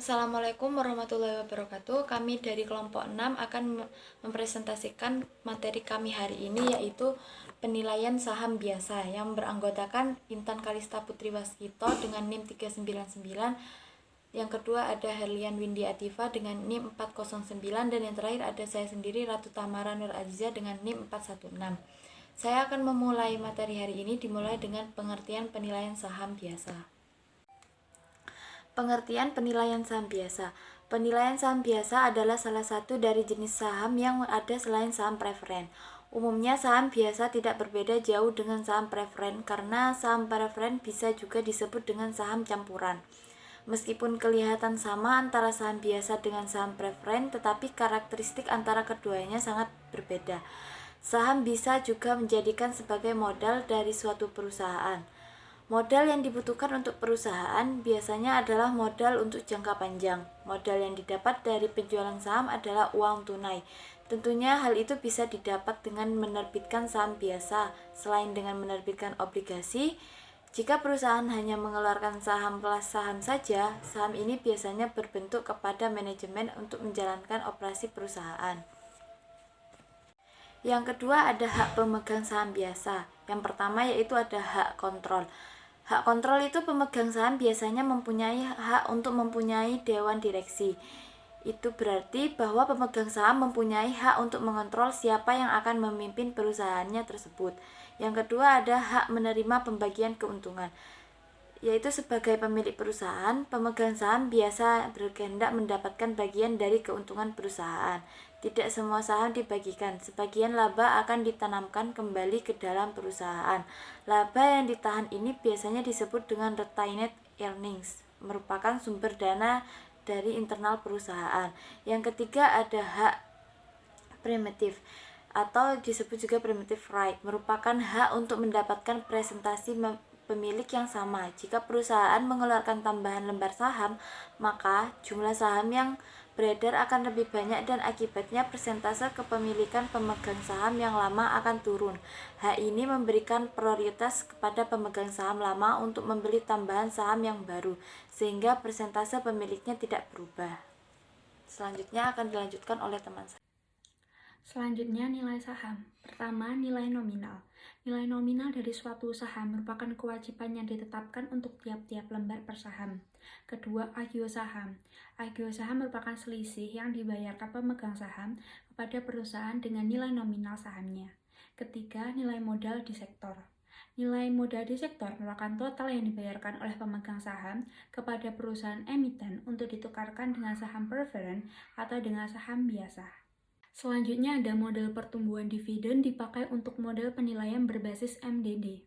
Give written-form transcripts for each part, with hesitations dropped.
Assalamualaikum warahmatullahi wabarakatuh. Kami dari kelompok 6 akan mempresentasikan materi kami hari ini, yaitu penilaian saham biasa yang beranggotakan Intan Kalista Putri Waskito dengan NIM 399. Yang kedua ada Herlian Windy Ativa dengan NIM 409, dan yang terakhir ada saya sendiri, Ratu Tamara Nur Aziza dengan NIM 416. Saya akan memulai materi hari ini dimulai dengan pengertian penilaian saham biasa. Pengertian penilaian saham biasa. Penilaian saham biasa adalah salah satu dari jenis saham yang ada selain saham preferen. Umumnya saham biasa tidak berbeda jauh dengan saham preferen karena saham preferen bisa juga disebut dengan saham campuran. Meskipun kelihatan sama antara saham biasa dengan saham preferen, tetapi karakteristik antara keduanya sangat berbeda. Saham bisa juga menjadikan sebagai modal dari suatu perusahaan. Modal yang dibutuhkan untuk perusahaan biasanya adalah modal untuk jangka panjang. Modal yang didapat dari penjualan saham adalah uang tunai. Tentunya hal itu bisa didapat dengan menerbitkan saham biasa, selain dengan menerbitkan obligasi. Jika perusahaan hanya mengeluarkan saham kelas saham saja, saham ini biasanya berbentuk kepada manajemen untuk menjalankan operasi perusahaan. Yang kedua ada hak pemegang saham biasa. Yang pertama yaitu ada hak kontrol. Hak kontrol itu pemegang saham biasanya mempunyai hak untuk mempunyai dewan direksi. Itu berarti bahwa pemegang saham mempunyai hak untuk mengontrol siapa yang akan memimpin perusahaannya tersebut. Yang kedua ada hak menerima pembagian keuntungan, yaitu sebagai pemilik perusahaan, pemegang saham biasa berkehendak mendapatkan bagian dari keuntungan perusahaan. Tidak semua saham dibagikan, sebagian laba akan ditanamkan kembali ke dalam perusahaan. Laba yang ditahan ini biasanya disebut dengan retained earnings, merupakan sumber dana dari internal perusahaan. Yang ketiga ada hak primitif atau disebut juga primitive right, merupakan hak untuk mendapatkan presentasi pemilik yang sama. Jika perusahaan mengeluarkan tambahan lembar saham, maka jumlah saham yang beredar akan lebih banyak dan akibatnya persentase kepemilikan pemegang saham yang lama akan turun. Hak ini memberikan prioritas kepada pemegang saham lama untuk membeli tambahan saham yang baru, sehingga persentase pemiliknya tidak berubah. Selanjutnya akan dilanjutkan oleh teman saya. Selanjutnya, nilai saham. Pertama, nilai nominal. Nilai nominal dari suatu saham merupakan kewajiban yang ditetapkan untuk tiap-tiap lembar per saham. Kedua, agio saham. Agio saham merupakan selisih yang dibayarkan pemegang saham kepada perusahaan dengan nilai nominal sahamnya. Ketiga, nilai modal di sektor. Nilai modal di sektor merupakan total yang dibayarkan oleh pemegang saham kepada perusahaan emiten untuk ditukarkan dengan saham preferen atau dengan saham biasa. Selanjutnya ada model pertumbuhan dividen dipakai untuk model penilaian berbasis MDD.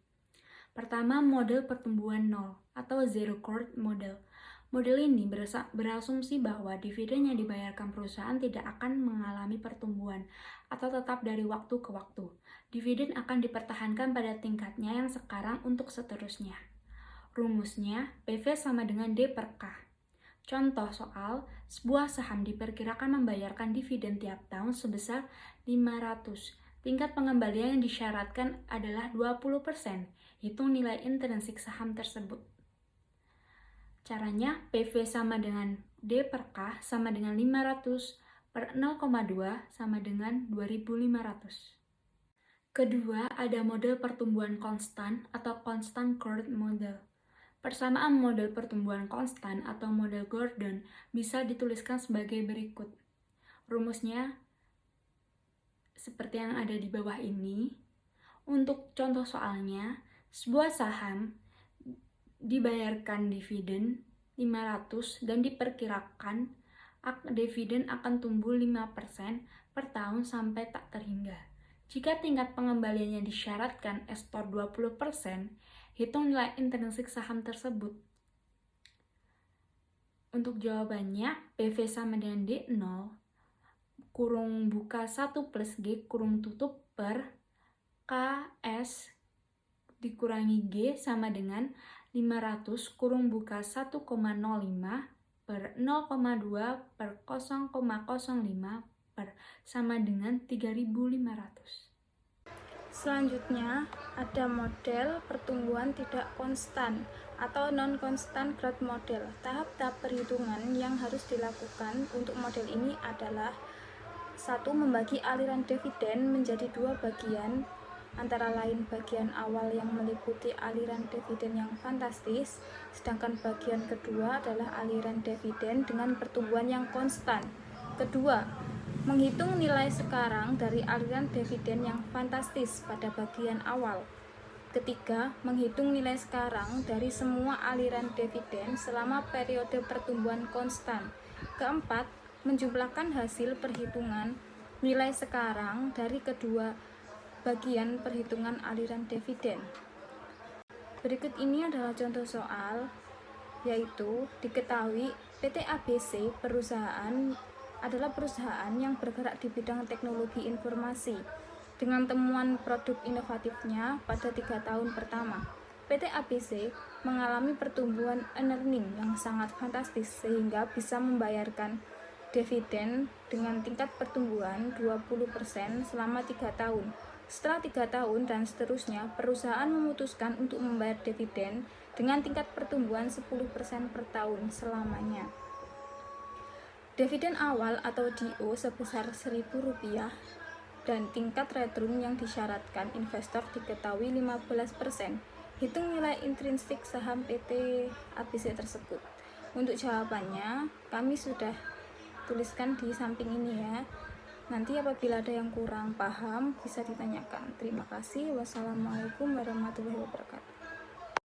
Pertama, model pertumbuhan nol atau zero growth model. Model ini berasumsi bahwa dividen yang dibayarkan perusahaan tidak akan mengalami pertumbuhan atau tetap dari waktu ke waktu. Dividen akan dipertahankan pada tingkatnya yang sekarang untuk seterusnya. Rumusnya, PV sama dengan D per K. Contoh soal, sebuah saham diperkirakan membayarkan dividen tiap tahun sebesar 500. Tingkat pengembalian yang disyaratkan adalah 20%. Hitung nilai intrinsik saham tersebut. Caranya, PV sama dengan D per K sama dengan 500 per 0,2 sama dengan 2500. Kedua, ada model pertumbuhan konstan atau constant growth model. Persamaan model pertumbuhan konstan atau model Gordon bisa dituliskan sebagai berikut. Rumusnya seperti yang ada di bawah ini. Untuk contoh soalnya, sebuah saham dibayarkan dividen 500 dan diperkirakan dividen akan tumbuh 5% per tahun sampai tak terhingga. Jika tingkat pengembaliannya disyaratkan estor 20%, hitung nilai intrinsik saham tersebut. Untuk jawabannya, PV sama dengan D0 kurung buka 1 plus G kurung tutup per KS dikurangi G sama dengan 500 kurung buka 1,05 per 0,2 per 0,05 per sama dengan 3.500. Selanjutnya, ada model pertumbuhan tidak konstan atau non-constant growth model. Tahap-tahap perhitungan yang harus dilakukan untuk model ini adalah: 1. Membagi aliran dividen menjadi dua bagian, antara lain bagian awal yang meliputi aliran dividen yang fantastis, sedangkan bagian kedua adalah aliran dividen dengan pertumbuhan yang konstan. Kedua, menghitung nilai sekarang dari aliran dividen yang fantastis pada bagian awal. Ketiga, menghitung nilai sekarang dari semua aliran dividen selama periode pertumbuhan konstan. Keempat, menjumlahkan hasil perhitungan nilai sekarang dari kedua bagian perhitungan aliran dividen. Berikut ini adalah contoh soal, yaitu diketahui PT ABC adalah perusahaan yang bergerak di bidang teknologi informasi dengan temuan produk inovatifnya pada 3 tahun pertama. PT ABC mengalami pertumbuhan earning yang sangat fantastis sehingga bisa membayarkan dividen dengan tingkat pertumbuhan 20% selama 3 tahun. Setelah 3 tahun dan seterusnya, perusahaan memutuskan untuk membayar dividen dengan tingkat pertumbuhan 10% per tahun selamanya. Dividen awal atau DO sebesar Rp1.000 dan tingkat return yang disyaratkan investor diketahui 15%. Hitung nilai intrinsik saham PT ABC tersebut. Untuk jawabannya, kami sudah tuliskan di samping ini ya. Nanti apabila ada yang kurang paham bisa ditanyakan. Terima kasih. Wassalamualaikum warahmatullahi wabarakatuh.